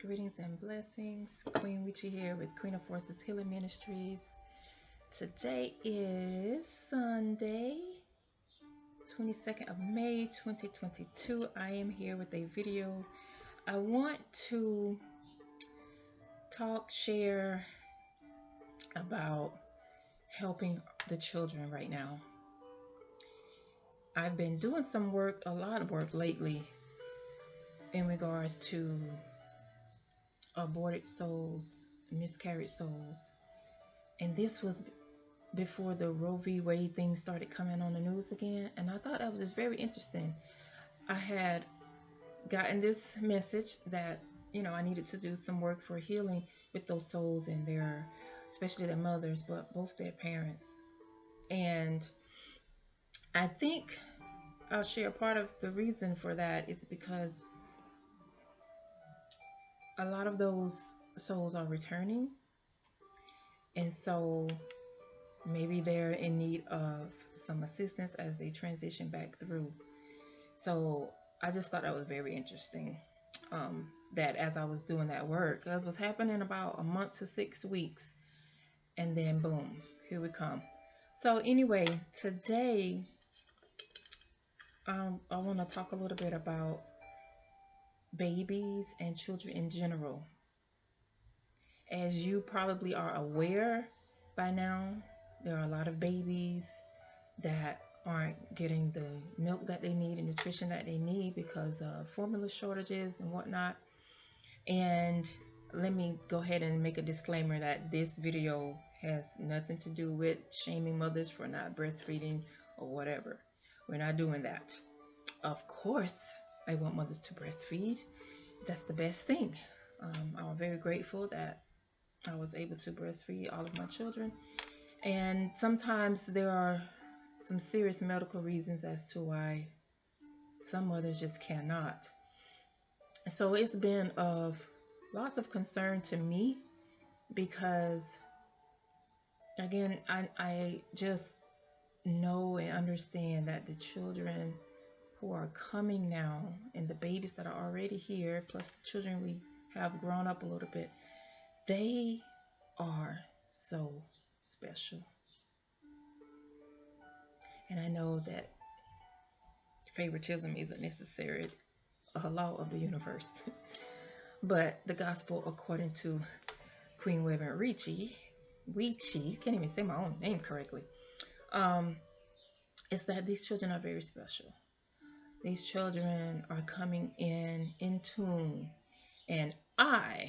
Greetings and blessings. Queen Richie here with Queen of Forces Healing Ministries. Today is Sunday, 22nd of May, 2022. I am here with a video. I want to share about helping the children right now. I've been doing some work, a lot of work lately in regards to aborted souls, miscarried souls. And this was before the Roe v. Wade thing started coming on the news again. And I thought that was just very interesting. I had gotten this message that, I needed to do some work for healing with those souls and their, especially their mothers, but both their parents. And I think I'll share part of the reason for that is because a lot of those souls are returning. And so maybe they're in need of some assistance as they transition back through. So I just thought that was very interesting. That as I was doing that work, it was happening about a month to 6 weeks. And then boom, here we come. So anyway, today I want to talk a little bit about babies and children in general. As you probably are aware by now, there are a lot of babies that aren't getting the milk that they need and nutrition that they need because of formula shortages and whatnot. And let me go ahead and make a disclaimer that this video has nothing to do with shaming mothers for not breastfeeding or whatever. We're not doing that. Of course, I want mothers to breastfeed. That's the best thing. I'm very grateful that I was able to breastfeed all of my children. And sometimes there are some serious medical reasons as to why some mothers just cannot. So it's been of lots of concern to me because, again, I just know and understand that the children who are coming now and the babies that are already here, plus the children we have grown up a little bit, they are so special. And I know that favoritism isn't necessarily a law of the universe. But the gospel, according to Queen Reverend Richie, can't even say my own name correctly, is that these children are very special. These children are coming in tune. And I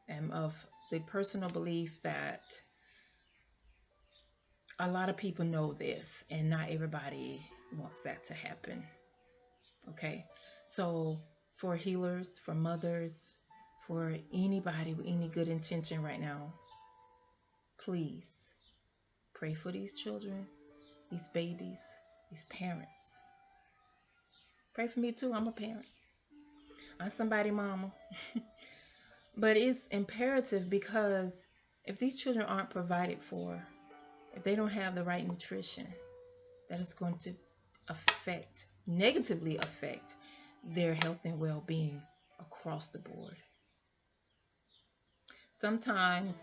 am of the personal belief that a lot of people know this, and not everybody wants that to happen. Okay, so for healers, for mothers, for anybody with any good intention right now, please pray for these children, these babies, these parents. Pray for me too. I'm a parent. I'm somebody's mama. But it's imperative because if these children aren't provided for, if they don't have the right nutrition, that is going to negatively affect their health and well-being across the board. Sometimes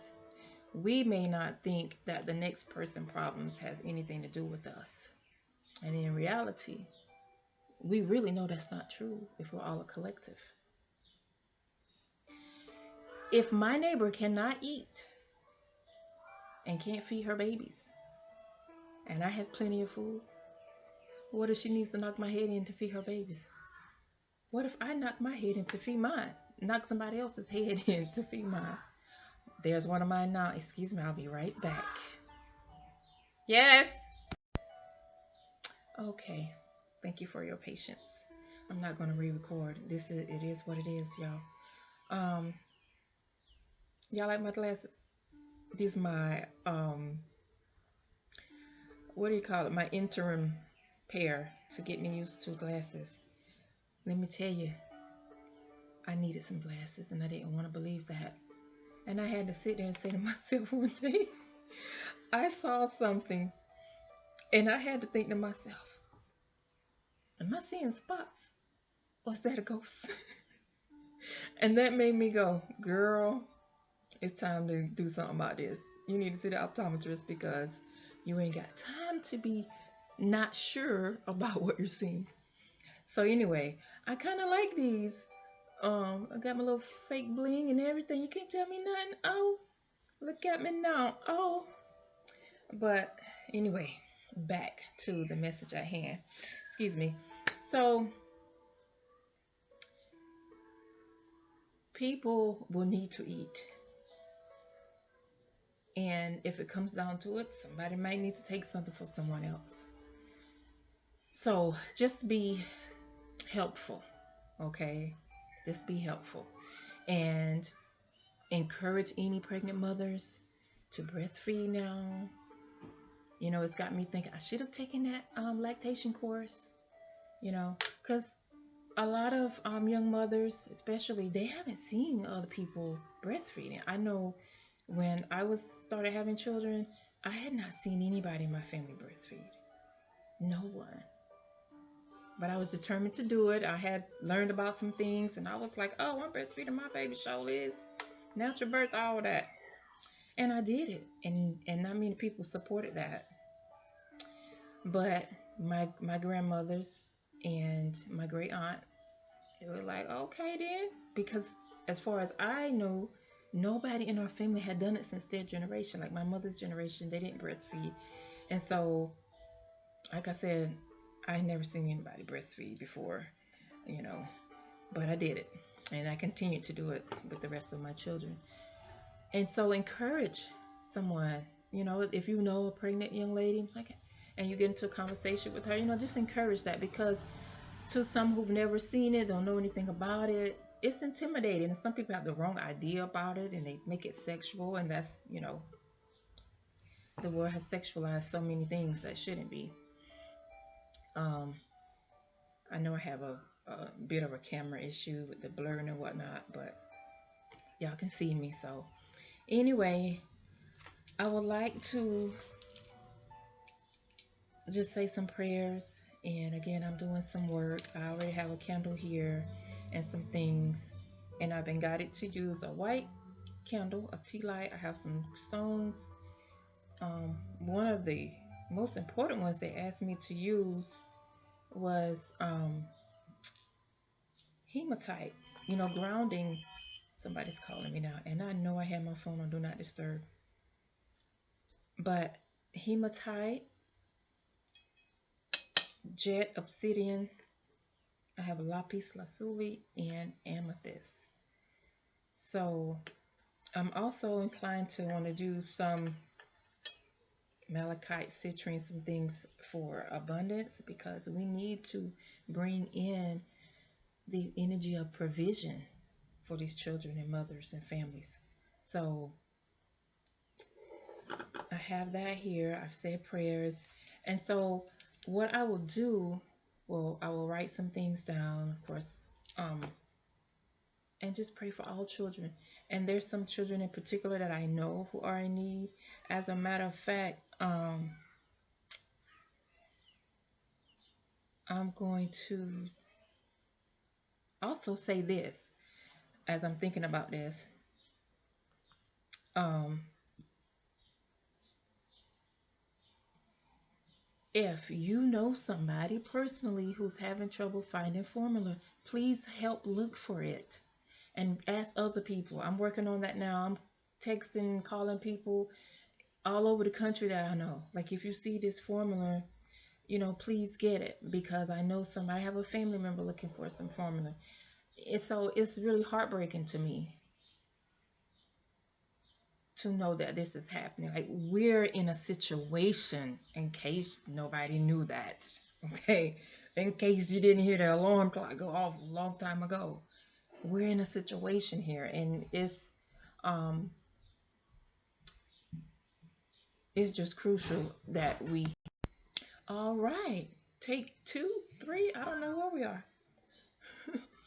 we may not think that the next person's problems has anything to do with us. And in reality, we really know that's not true if we're all a collective. If my neighbor cannot eat and can't feed her babies, and I have plenty of food, what if she needs to knock my head in to feed her babies? What if I knock my head in to feed mine? Knock somebody else's head in to feed mine? There's one of mine now. Excuse me, I'll be right back. Yes. Okay. Thank you for your patience. I'm not going to re-record. It is what it is, y'all. Y'all like my glasses? These my what do you call it? My interim pair to get me used to glasses. Let me tell you, I needed some glasses and I didn't want to believe that. And I had to sit there and say to myself one day, I saw something and I had to think to myself, am I seeing spots? Or is that a ghost? And that made me go, girl, it's time to do something about this. You need to see the optometrist because you ain't got time to be not sure about what you're seeing. So anyway, I kind of like these. I got my little fake bling and everything. You can't tell me nothing. Oh, look at me now. Oh, but anyway, back to the message at hand. Excuse me. So people will need to eat. And if it comes down to it, somebody might need to take something for someone else. So just be helpful, okay? Just be helpful. And encourage any pregnant mothers to breastfeed now. You know, it's got me thinking I should have taken that lactation course, you know, because a lot of young mothers, especially, they haven't seen other people breastfeeding. I know when I was started having children, I had not seen anybody in my family breastfeed. No one. But I was determined to do it. I had learned about some things, and I was like, "Oh, I'm breastfeeding my baby. Show is natural birth, all that." And I did it, and not many people supported that. But my grandmothers and my great aunt, they were like, "Okay then," because as far as I know, nobody in our family had done it since their generation. Like my mother's generation, they didn't breastfeed, and so, like I said, I had never seen anybody breastfeed before, you know, but I did it, and I continued to do it with the rest of my children. And so encourage someone, you know, if you know a pregnant young lady, like, and you get into a conversation with her, you know, just encourage that because to some who've never seen it, don't know anything about it, it's intimidating. And some people have the wrong idea about it and they make it sexual. And that's, you know, the world has sexualized so many things that shouldn't be. Um, I know I have a bit of a camera issue with the blurring and whatnot, but y'all can see me. So, anyway, I would like to just say some prayers. And again, I'm doing some work. I already have a candle here and some things. And I've been guided to use a white candle, a tea light. I have some stones. One of the most important ones they asked me to use was hematite, you know, grounding. Somebody's calling me now. And I know I have my phone on Do Not Disturb. But hematite, jet obsidian, I have lapis lazuli and amethyst. So I'm also inclined to want to do some malachite, citrine, some things for abundance because we need to bring in the energy of provision for these children and mothers and families. So I have that here. I've said prayers. And so what I will do, well, I will write some things down, of course, um, and just pray for all children. And there's some children in particular that I know who are in need. As a matter of fact, I'm going to also say this as I'm thinking about this. Um, if you know somebody personally who's having trouble finding formula, please help look for it and ask other people. I'm working on that now. I'm texting, calling people all over the country that I know. Like, if you see this formula, you know, please get it because I know somebody, I have a family member looking for some formula. So it's really heartbreaking to me to know that this is happening. Like, we're in a situation, in case nobody knew that, okay? In case you didn't hear the alarm clock go off a long time ago. We're in a situation here, and um it's just crucial that we, all right, take 2, 3, I don't know where we are.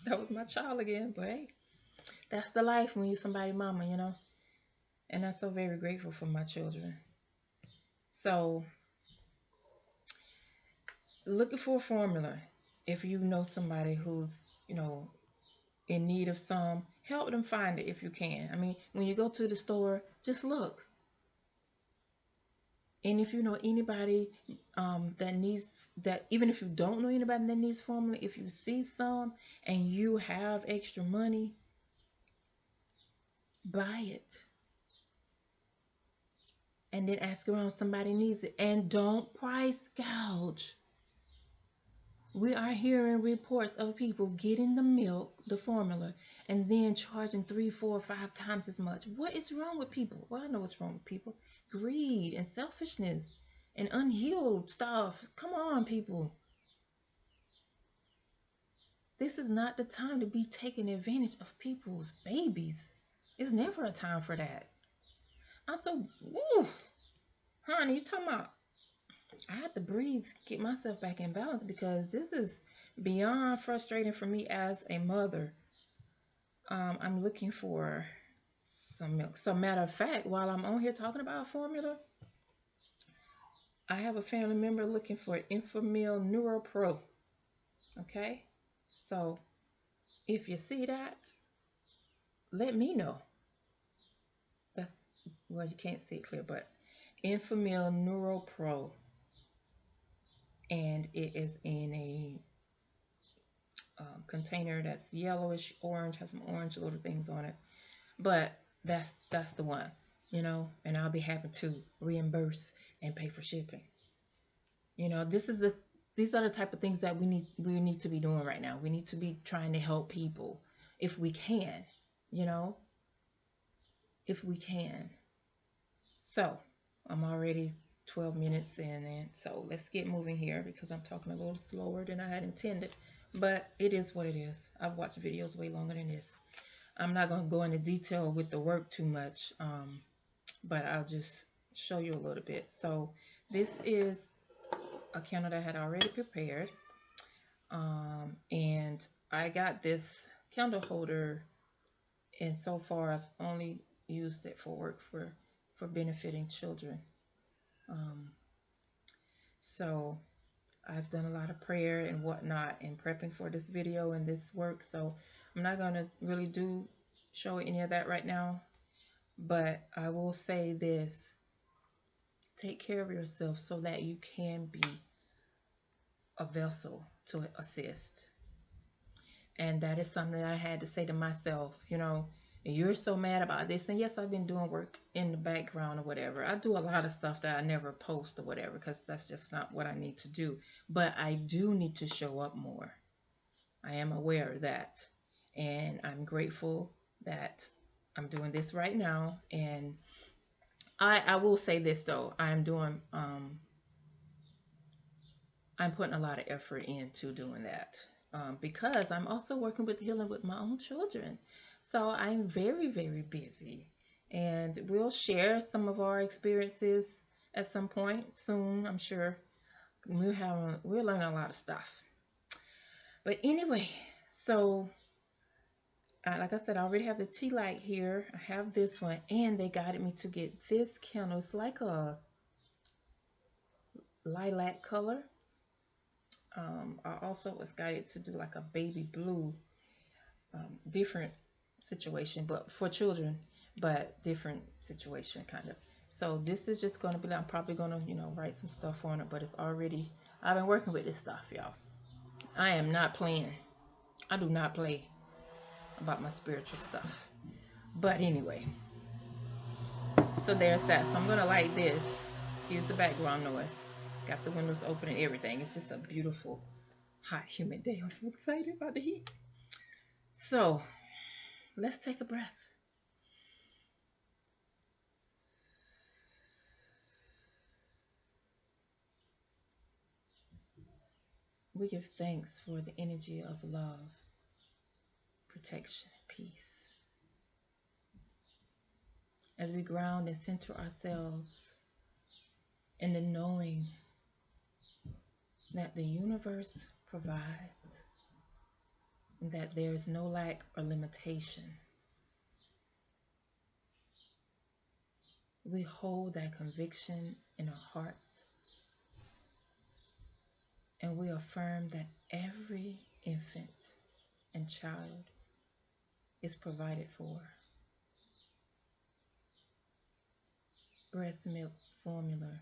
That was my child again, but hey, that's the life when you're somebody's mama, you know? And I'm so very grateful for my children. So, looking for a formula. If you know somebody who's, you know, in need of some, help them find it if you can. I mean, when you go to the store, just look. And if you know anybody that needs that, even if you don't know anybody that needs formula, if you see some and you have extra money, buy it. And then ask around, somebody needs it. And don't price gouge. We are hearing reports of people getting the milk, the formula, and then charging 3, 4, 5 times as much. What is wrong with people? Well, I know what's wrong with people. Greed and selfishness and unhealed stuff. Come on, people. This is not the time to be taking advantage of people's babies. It's never a time for that. I'm so, woo, honey, you talking about, I had to breathe, get myself back in balance, because this is beyond frustrating for me as a mother. I'm looking for some milk. So, matter of fact, while I'm on here talking about formula, I have a family member looking for Enfamil Neuro Pro. Okay? So, if you see that, let me know. That's, well, you can't see it clear, but Enfamil Neuro Pro. And it is in a container that's yellowish orange, has some orange little things on it. But that's the one, and I'll be happy to reimburse and pay for shipping. These are the type of things that we need to be doing right now. We need to be trying to help people if we can, if we can. So I'm already 12 minutes in, and so let's get moving here because I'm talking a little slower than I had intended, but it is what it is. I've watched videos way longer than this. I'm not going to go into detail with the work too much, but I'll just show you a little bit. So this is a candle that I had already prepared, and I got this candle holder, and so far I've only used it for work for benefiting children. So I've done a lot of prayer and whatnot in prepping for this video and this work, so I'm not going to really show any of that right now, but I will say this: take care of yourself so that you can be a vessel to assist. And that is something that I had to say to myself, you're so mad about this. And yes, I've been doing work in the background or whatever. I do a lot of stuff that I never post or whatever because that's just not what I need to do. But I do need to show up more. I am aware of that. And I'm grateful that I'm doing this right now. And I will say this though, I'm putting a lot of effort into doing that because I'm also working with healing with my own children. So I'm very, very busy, and we'll share some of our experiences at some point soon. I'm sure we're learning a lot of stuff. But anyway, so like I said, I already have the tea light here. I have this one, and they guided me to get this candle. It's like a lilac color. I also was guided to do like a baby blue, different situation, but for children, but different situation kind of. So this is just going to be, I'm probably going to, write some stuff on it, but it's already, I've been working with this stuff, y'all. I am not playing. I do not play about my spiritual stuff. But anyway, so there's that. So I'm going to light this. Excuse the background noise. Got the windows open and everything. It's just a beautiful, hot, humid day. I'm so excited about the heat. So let's take a breath. We give thanks for the energy of love, protection, and peace. As we ground and center ourselves in the knowing that the universe provides and that there is no lack or limitation. We hold that conviction in our hearts, and we affirm that every infant and child is provided for. Breast milk, formula,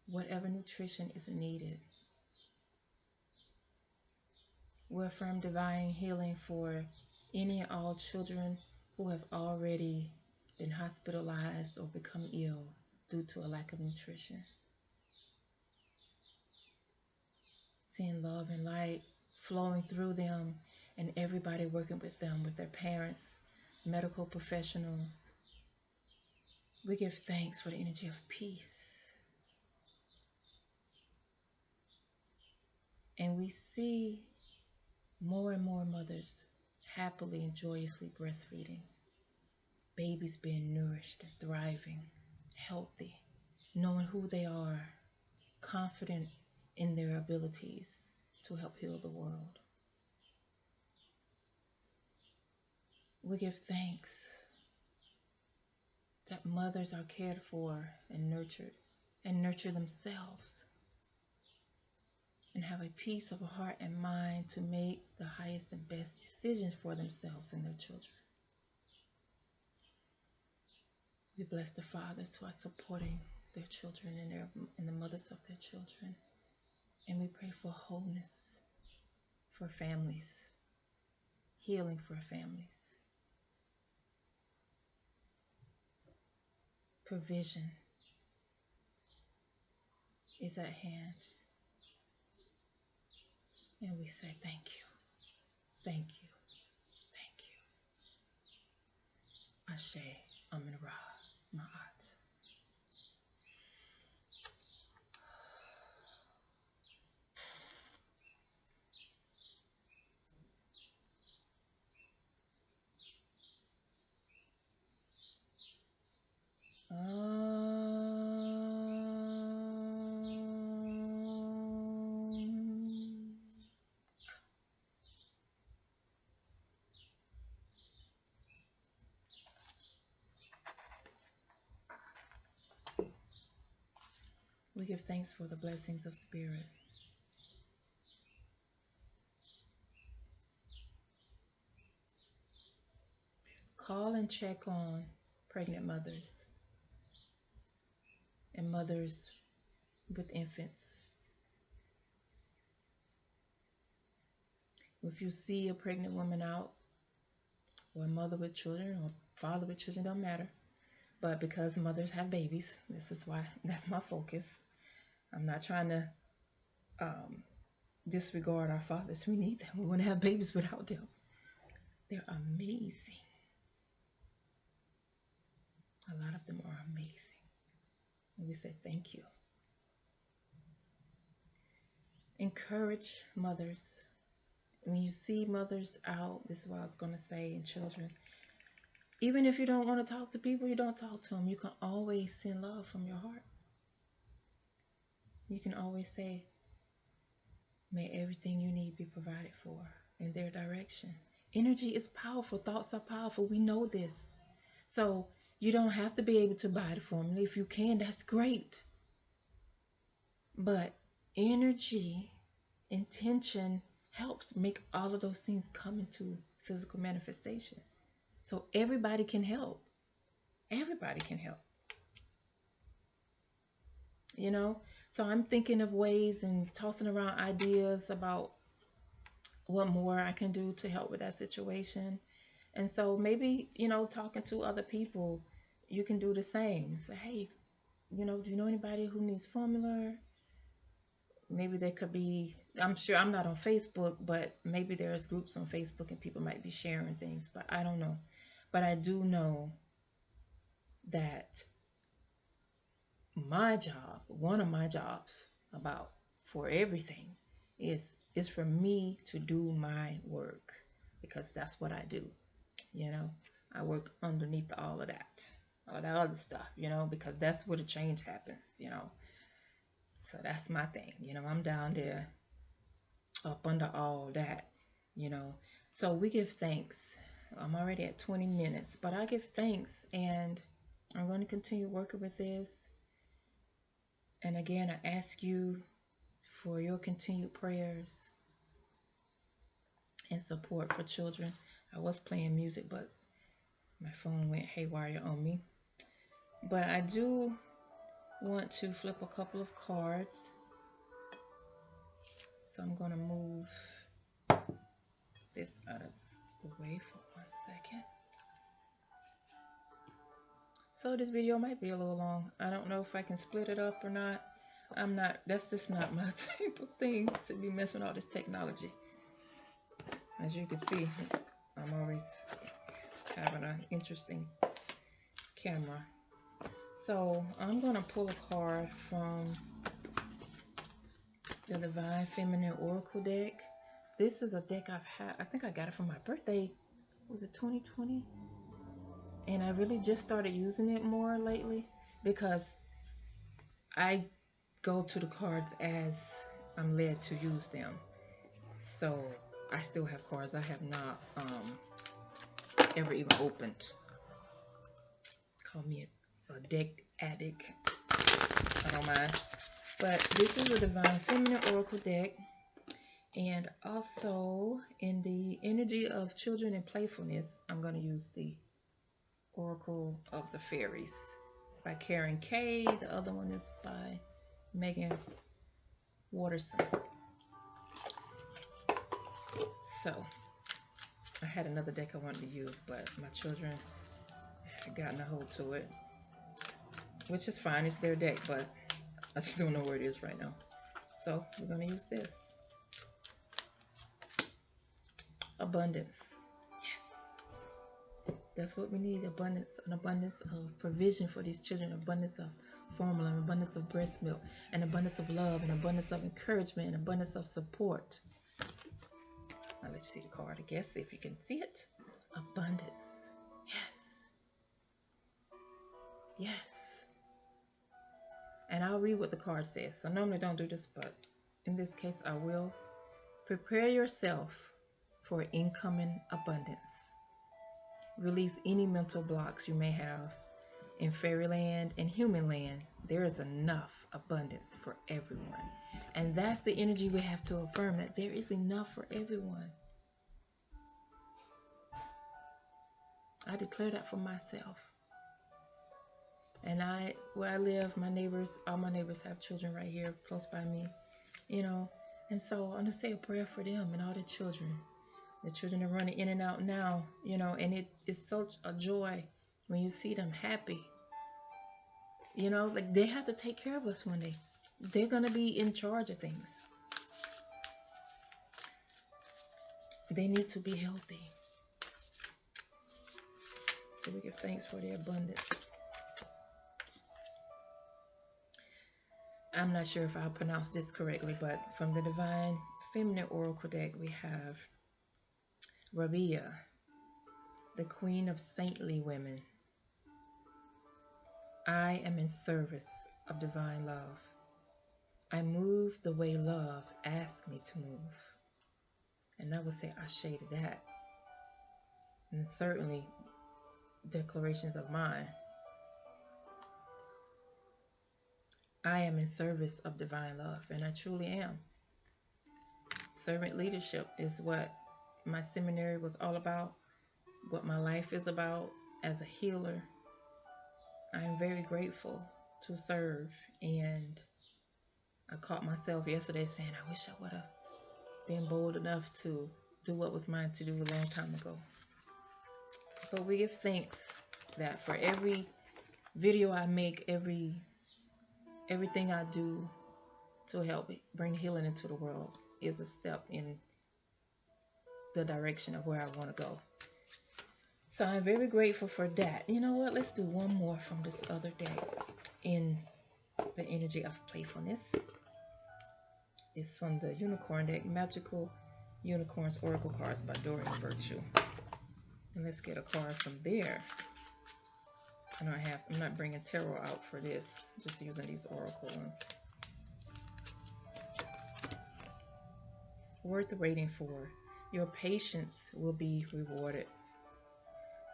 whatever nutrition is needed. We affirm divine healing for any and all children who have already been hospitalized or become ill due to a lack of nutrition. Seeing love and light flowing through them and everybody working with them, with their parents, medical professionals. We give thanks for the energy of peace. And we see more and more mothers happily and joyously breastfeeding. Babies being nourished and thriving, healthy, knowing who they are, confident in their abilities to help heal the world. We give thanks that mothers are cared for and nurture themselves and have a peace of heart and mind to make the highest and best decisions for themselves and their children. We bless the fathers who are supporting their children and the mothers of their children. And we pray for wholeness for families, healing for families, provision is at hand. And we say thank you, thank you, thank you. Ashe, Amin Ra, Ma'at. We give thanks for the blessings of spirit. Call and check on pregnant mothers and mothers with infants. If you see a pregnant woman out, or a mother with children, or father with children, don't matter. But because mothers have babies, this is why that's my focus. I'm not trying to disregard our fathers. We need them. We want to have babies without them. They're amazing. A lot of them are amazing. And we say thank you. Encourage mothers. When you see mothers out, this is what I was going to say, and children, even if you don't want to talk to people, you don't talk to them. You can always send love from your heart. You can always say, may everything you need be provided for in their direction. Energy is powerful. Thoughts are powerful. We know this. So you don't have to be able to buy the formula. If you can, that's great. But energy, intention helps make all of those things come into physical manifestation. So everybody can help. Everybody can help. You know? So I'm thinking of ways and tossing around ideas about what more I can do to help with that situation. And so maybe, talking to other people, you can do the same. Say, hey, do you know anybody who needs formula? Maybe there could be, I'm sure I'm not on Facebook, but maybe there's groups on Facebook and people might be sharing things, but I don't know. But I do know that my job, one of my jobs for everything is for me to do my work, because that's what I do. I work underneath all of that other stuff, because that's where the change happens, So that's my thing, I'm down there up under all that, So we give thanks. I'm already at 20 minutes, but I give thanks, and I'm going to continue working with this. And again, I ask you for your continued prayers and support for children. I was playing music, but my phone went haywire on me. But I do want to flip a couple of cards. So I'm going to move this out of the way for 1 second. So this video might be a little long. I don't know if I can split it up or not. That's just not my type of thing to be messing with all this technology. As you can see, I'm always having an interesting camera. So I'm going to pull a card from the Divine Feminine Oracle deck. This is a deck I've had. I think I got it for my birthday. Was it 2020? And I really just started using it more lately because I go to the cards as I'm led to use them. So I still have cards I have not ever even opened. Call me a deck addict. I don't mind. But this is a Divine Feminine Oracle deck. And also in the energy of children and playfulness, I'm going to use the Oracle of the Fairies by Karen Kay. The other one is by Megan Watterson. So I had another deck I wanted to use, but my children had gotten a hold to it, which is fine. It's their deck, but I just don't know where it is right now. So we're going to use this. Abundance. Yes. That's what we need. Abundance. An abundance of provision for these children. Abundance of formula. An abundance of breast milk. An abundance of love. An abundance of encouragement. An abundance of support. Now let's see the card, I guess, if you can see it. Abundance. Yes. Yes. And I'll read what the card says. I normally don't do this, but in this case I will. Prepare yourself for incoming abundance. Release any mental blocks you may have. In fairyland and human land, there is enough abundance for everyone. And that's the energy we have to affirm, that there is enough for everyone. I declare that for myself. And where I live, my neighbors, all my neighbors have children right here close by me, you know. And so I'm going to say a prayer for them and all the children. The children are running in and out now, you know, and it is such a joy when you see them happy. You know, like they have to take care of us one day. They're going to be in charge of things. They need to be healthy. So we give thanks for their abundance. I'm not sure if I'll pronounce this correctly, but from the Divine Feminine Oracle deck, we have Rabia, the Queen of Saintly Women. I am in service of divine love. I move the way love asks me to move. And I would say Ashe to that. And certainly declarations of mine. I am in service of divine love, and I truly am. Servant leadership is what my seminary was all about, what my life is about as a healer. I'm very grateful to serve, and I caught myself yesterday saying, I wish I would have been bold enough to do what was mine to do a long time ago. But we give thanks that for every video I make, everything I do to help bring healing into the world is a step in the direction of where I want to go. So I'm very grateful for that. You know what? Let's do one more from this other deck in the energy of playfulness. It's from the Unicorn deck, Magical Unicorns Oracle Cards by Doreen Virtue. And let's get a card from there. I'm not bringing tarot out for this, just using these oracle ones. Worth waiting for. Your patience will be rewarded.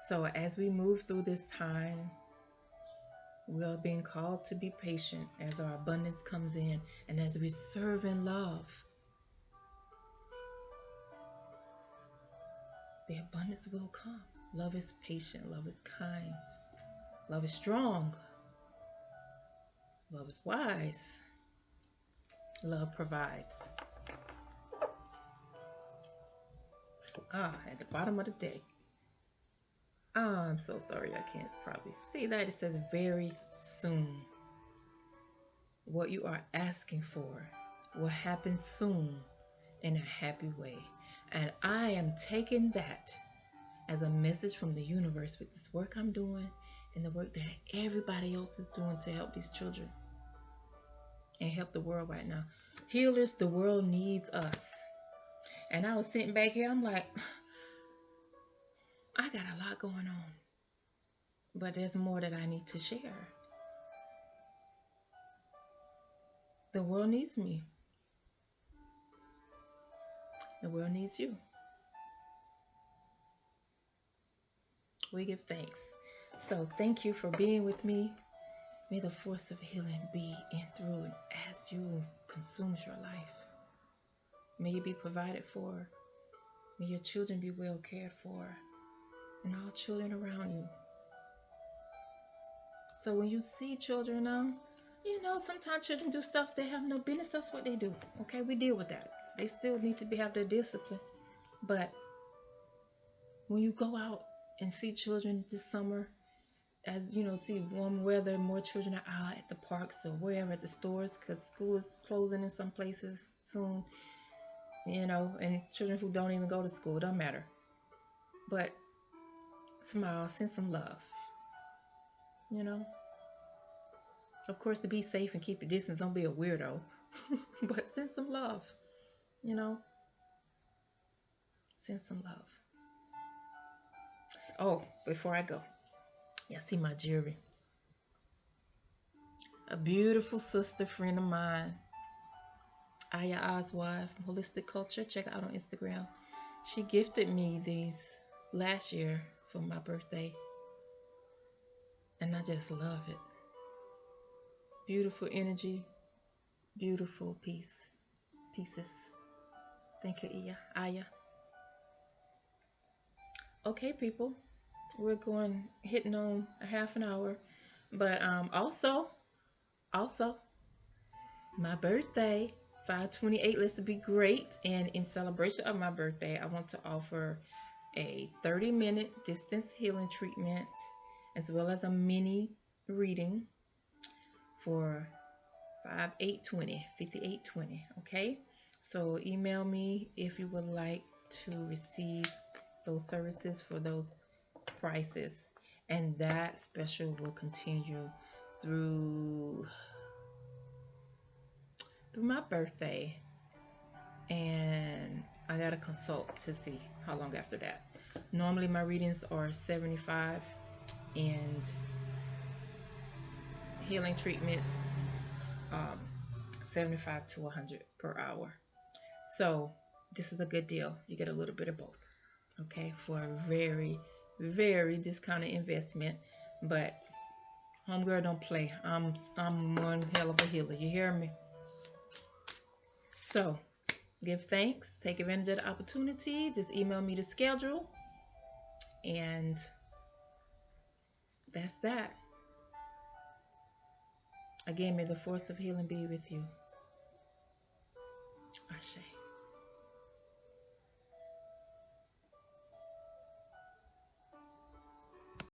So as we move through this time, we are being called to be patient as our abundance comes in and as we serve in love. the abundance will come. Love is patient. Love is kind. Love is strong. Love is wise. Love provides. At the bottom of the day. I'm so sorry I can't probably see that. It says very soon. What you are asking for will happen soon in a happy way. And I am taking that as a message from the universe with this work I'm doing and the work that everybody else is doing to help these children and help the world right now. Healers, the world needs us. And I was sitting back here, I'm like, I got a lot going on, but there's more that I need to share. The world needs me. The world needs you. We give thanks. So thank you for being with me. May the force of healing be in, through, and as you consumes your life. May you be provided for. May your children be well cared for. And all children around you. So when you see children now, sometimes children do stuff they have no business. That's what they do. Okay, we deal with that. They still need to have their discipline. But when you go out and see children this summer, as see warm weather, more children are out at the parks or wherever, at the stores, because school is closing in some places soon. And children who don't even go to school, it don't matter. But smile, send some love. Of course, to be safe and keep your distance, don't be a weirdo. But send some love. Send some love. Oh, before I go, see my jewelry. A beautiful sister friend of mine, Aya Oswald from Holistic Culture. Check her out on Instagram. She gifted me these last year for my birthday. And I just love it. Beautiful energy, beautiful pieces. Thank you, Aya. Okay, people, we're hitting on a half an hour, but also, my birthday, 5/28. Let's be great, and in celebration of my birthday, I want to offer a 30-minute distance healing treatment, as well as a mini reading for 5/8/20, 58/20. Okay, so email me if you would like to receive those services for those prices, and that special will continue through my birthday, and I gotta consult to see how long after that. Normally my readings are $75, and healing treatments $75 to $100 per hour. So this is a good deal. You get a little bit of both, okay, for a very, very discounted investment. But homegirl don't play. I'm one hell of a healer. You hear me? So give thanks. Take advantage of the opportunity. Just email me to schedule, and that's that. Again, may the force of healing be with you. Ashe.